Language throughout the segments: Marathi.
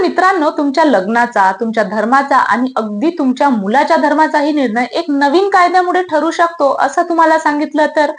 मित्रांनो, तुमच्या लग्नाचा, तुमच्या धर्माचा आणि अगदी तुमच्या मुलाच्या धर्माचाही निर्णय एक नवीन कायद्यामुळे ठरू शकतो असं तुम्हाला सांगितलं तर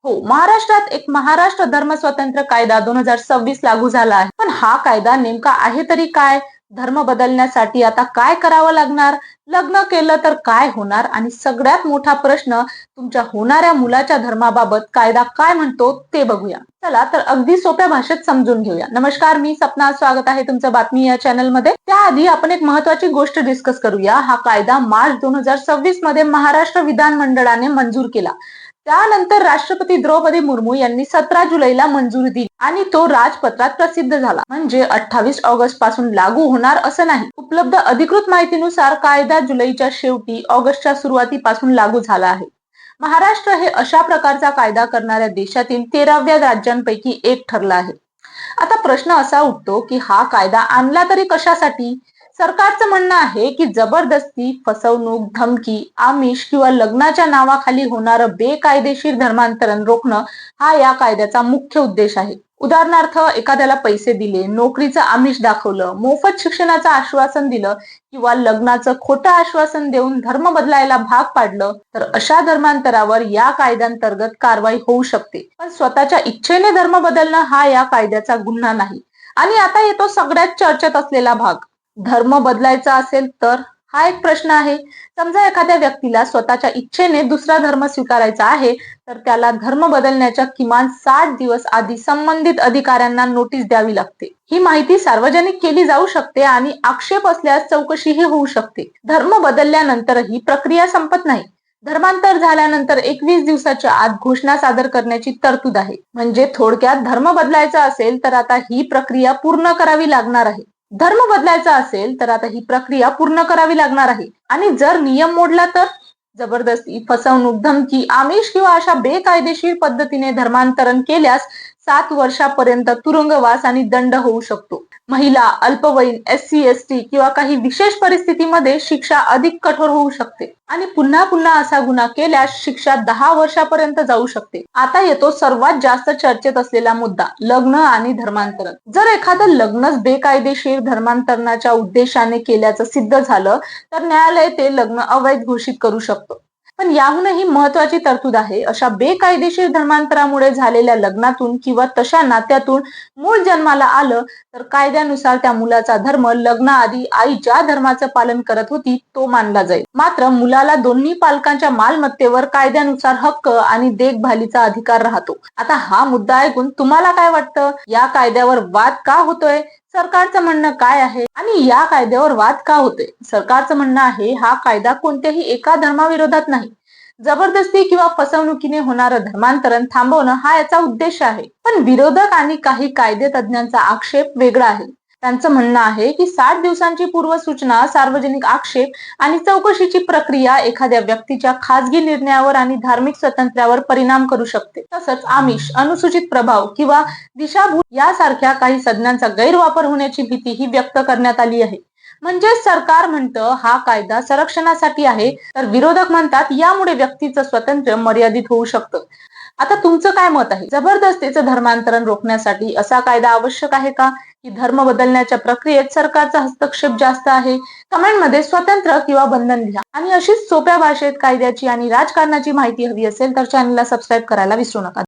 हो, महाराष्ट्रात एक महाराष्ट्र धर्म स्वतंत्र कायदा 2026 लागू झाला आहे. पण हा कायदा नेमका आहे तरी काय? धर्म बदलण्यासाठी आता काय करावं लागणार? लग्न केलं तर काय होणार? आणि सगळ्यात मोठा प्रश्न, तुमच्या होणाऱ्या मुलाच्या धर्माबाबत कायदा काय म्हणतो ते बघूया. चला तर अगदी सोप्या भाषेत समजून घेऊया. नमस्कार, मी सपना, स्वागत आहे तुमचं बातमी या चॅनल मध्ये. त्याआधी आपण एक महत्वाची गोष्ट डिस्कस करूया. हा कायदा मार्च 2026 मध्ये महाराष्ट्र विधानमंडळाने मंजूर केला. त्यानंतर राष्ट्रपती द्रौपदी मुर्मू यांनी 17 जुलैला मंजुरी दिली आणि तो राजपत्रात प्रसिद्ध झाला. म्हणजे 28 ऑगस्ट पासून लागू होणार असं नाही. उपलब्ध अधिकृत माहितीनुसार कायदा जुलैच्या शेवटी ऑगस्टच्या सुरुवातीपासून लागू झाला आहे. महाराष्ट्र हे अशा प्रकारचा कायदा करणाऱ्या देशातील 13व्या राज्यांपैकी एक ठरला आहे. आता प्रश्न असा उठतो की हा कायदा आणला तरी कशासाठी? सरकारचं म्हणणं आहे की जबरदस्ती, फसवणूक, धमकी, आमिष किंवा लग्नाच्या नावाखाली होणारं बेकायदेशीर धर्मांतरण रोखणं हा या कायद्याचा मुख्य उद्देश आहे. उदाहरणार्थ, एखाद्याला पैसे दिले, नोकरीचं आमिष दाखवलं, मोफत शिक्षणाचं आश्वासन दिलं किंवा लग्नाचं खोटं आश्वासन देऊन धर्म बदलायला भाग पाडलं तर अशा धर्मांतरावर या कायद्यांतर्गत कारवाई होऊ शकते. पण स्वतःच्या इच्छेने धर्म बदलणं हा या कायद्याचा गुन्हा नाही. आणि आता येतो सगळ्यात चर्चेत असलेला भाग, धर्म बदलायचा असेल तर? हा एक प्रश्न आहे. समजा एखाद्या व्यक्तीला स्वतःच्या इच्छेने दुसरा धर्म स्वीकारायचा आहे तर त्याला धर्म बदलण्याच्या किमान 60 दिवस आधी संबंधित अधिकाऱ्यांना नोटीस द्यावी लागते. ही माहिती सार्वजनिक केली जाऊ शकते आणि आक्षेप असल्यास चौकशीही होऊ शकते. धर्म बदलल्यानंतरही प्रक्रिया संपत नाही. धर्मांतर झाल्यानंतर 21 दिवसाच्या आत घोषणा सादर करण्याची तरतूद आहे. म्हणजे थोडक्यात, धर्म बदलायचा असेल तर आता ही प्रक्रिया पूर्ण करावी लागणार आहे. धर्म बदलायचा असेल तर आता ही प्रक्रिया पूर्ण करावी लागणार आहे. आणि जर नियम मोडला तर? जबरदस्ती, फसवणूक, धमकी, आमिष किंवा अशा बेकायदेशीर पद्धतीने धर्मांतरण केल्यास 7 वर्षापर्यंत तुरुंगवास आणि दंड होऊ शकतो. महिला, अल्पवयीन, SC ST किंवा काही विशेष परिस्थितीमध्ये शिक्षा अधिक कठोर होऊ शकते. आणि पुन्हा पुन्हा असा गुन्हा केल्यास शिक्षा 10 वर्षापर्यंत जाऊ शकते. आता येतो सर्वात जास्त चर्चेत असलेला मुद्दा, लग्न आणि धर्मांतरण. जर एखादं लग्नच बेकायदेशीर धर्मांतरणाच्या उद्देशाने केल्याचं सिद्ध झालं तर न्यायालय ते लग्न अवैध घोषित करू शकतो. पण याहूनही महत्वाची तरतूद आहे, अशा बेकायदेशीर धर्मांतरामुळे झालेल्या लग्नातून किंवा तशा नात्यातून मूळ जन्माला आलं तर कायद्यानुसार त्या मुलाचा धर्म लग्नाआधी आई ज्या धर्माचं पालन करत होती तो मानला जाईल. मात्र मुलाला दोन्ही पालकांच्या मालमत्तेवर कायद्यानुसार हक्क आणि देखभालीचा अधिकार राहतो. आता हा मुद्दा ऐकून तुम्हाला काय वाटतं? या कायद्यावर वाद का होतोय? सरकारचं म्हणणं काय आहे? आणि या कायद्यावर वाद का होते? सरकारचं म्हणणं आहे, हा कायदा कोणत्याही एका धर्माविरोधात नाही. जबरदस्ती किंवा फसवणुकीने होणारं धर्मांतरण थांबवणं हा याचा उद्देश आहे. पण विरोधक आणि काही कायदे तज्ञांचा आक्षेप वेगळा आहे. त्यांचं म्हणणं आहे की 60 दिवसांची पूर्वसूचना, सार्वजनिक आक्षेप आणि चौकशीची प्रक्रिया एखाद्या व्यक्तीच्या खासगी निर्णयावर आणि धार्मिक स्वातंत्र्यावर परिणाम करू शकते. तसंच आमिष, अनुसूचित प्रभाव किंवा दिशाभूल यासारख्या काही संज्ञांचा गैरवापर होण्याची भीतीही व्यक्त करण्यात आली आहे. म्हणजे सरकार म्हणतं हा कायदा संरक्षणासाठी आहे, तर विरोधक म्हणतात यामुळे व्यक्तीचं स्वातंत्र्य मर्यादित होऊ शकतं. आता तुमचं काय मत आहे? जबरदस्तीचं धर्मांतरण रोखण्यासाठी असा कायदा आवश्यक आहे का, की धर्म बदलण्याच्या प्रक्रियेत सरकारचा हस्तक्षेप जास्त आहे? कमेंट मध्ये स्वतंत्र किंवा बंधन लिहा. आणि अशीच सोप्या भाषेत कायद्याची आणि राजकारणाची माहिती हवी असेल तर चॅनलला सबस्क्राईब करायला विसरू नका.